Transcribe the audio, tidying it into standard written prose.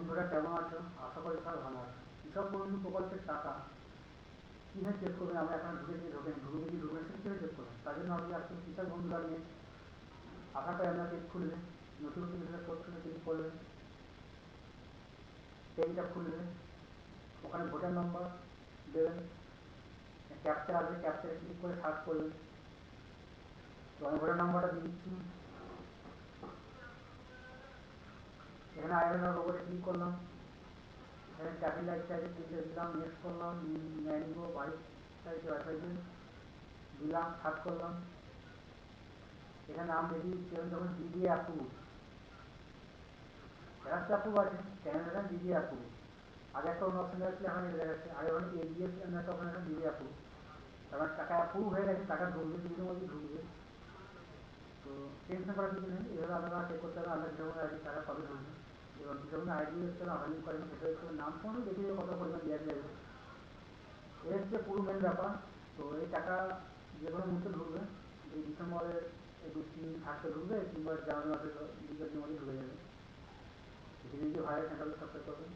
বন্ধুরা কেমন আছো? আশা করি সবাই ভালো আছো। কৃষক বন্ধু প্রকল্পের টাকা কিভাবে চেক করবেন? আমরা এখন ঢুকে কি ঢুকবেন সেটা কিভাবে চেক করবেন? তার জন্য আপনি আসলে কৃষক বন্ধুরা নিয়ে আশা করি আপনার পেজ খুলবে, নতুন নতুন বিষয় তথ্য ক্লিক করবেন, পেজটা খুলবে, ওখানে ভোটার নম্বর দেবেন, ক্যাপচার আসবে, ক্যাপচারে ক্লিক করে সার্চ করবেন। তো আমি ভোটার নম্বরটা দিয়ে দিচ্ছি, এখানে আইএমএর ওপরে ক্লিক করলাম, এখানে ট্রাফিক লাইট সাইজে তিনটে দিলাম, নেক্সট করলাম, ম্যাঙ্গো বাইক সাইজে ওয়াইফাইজে দিলাম, সার্চ করলাম, এখানে নাম লিখে দিচ্ছি। আমি যখন ডিডিএ অ্যাপ্রুভ, রাস্তা অ্যাপ্রুভ আছে, চ্যানেল দেখেন ডিডিএ অ্যাপ্রুভ। আগে একটা অন্য অপশন দেখাচ্ছিল, এখন এটা দেখাচ্ছে আগে অনেক এডিএস একটা অপশন আছে, ডিডিএ অ্যাপ্রুভ। তারপর টাকা অ্যাপ্রুভ হয়ে গেছে, টাকা ঢুকবে, কিছুদিনের মধ্যে ঢুকবে। তো টেনশন করার কিছু নেই, এভাবে আপনারা চেক করতে হবে আপনার কৃষকের আইডি টাকা কবে ঢুকবে এবং কৃষকের আইডি হচ্ছে আধার লিঙ্ক করেন, সেটা হচ্ছে নাম সঙ্গে দেখে কত পরিমাণ দেওয়া যাবে, এর হচ্ছে পুরো মেন ব্যাপার। তো এই টাকা যে কোনো মুহূর্তে ঢুকবে, এই ডিসেম্বরের এই 2-3 দিন থাকতে ঢুকবে, কিংবা জানুয়ারি মাসের 2 তারিখের মধ্যে ঢুকে যাবে। ভিডিওটি ভালো লাগে চ্যানেলকে সাবস্ক্রাইব করবেন।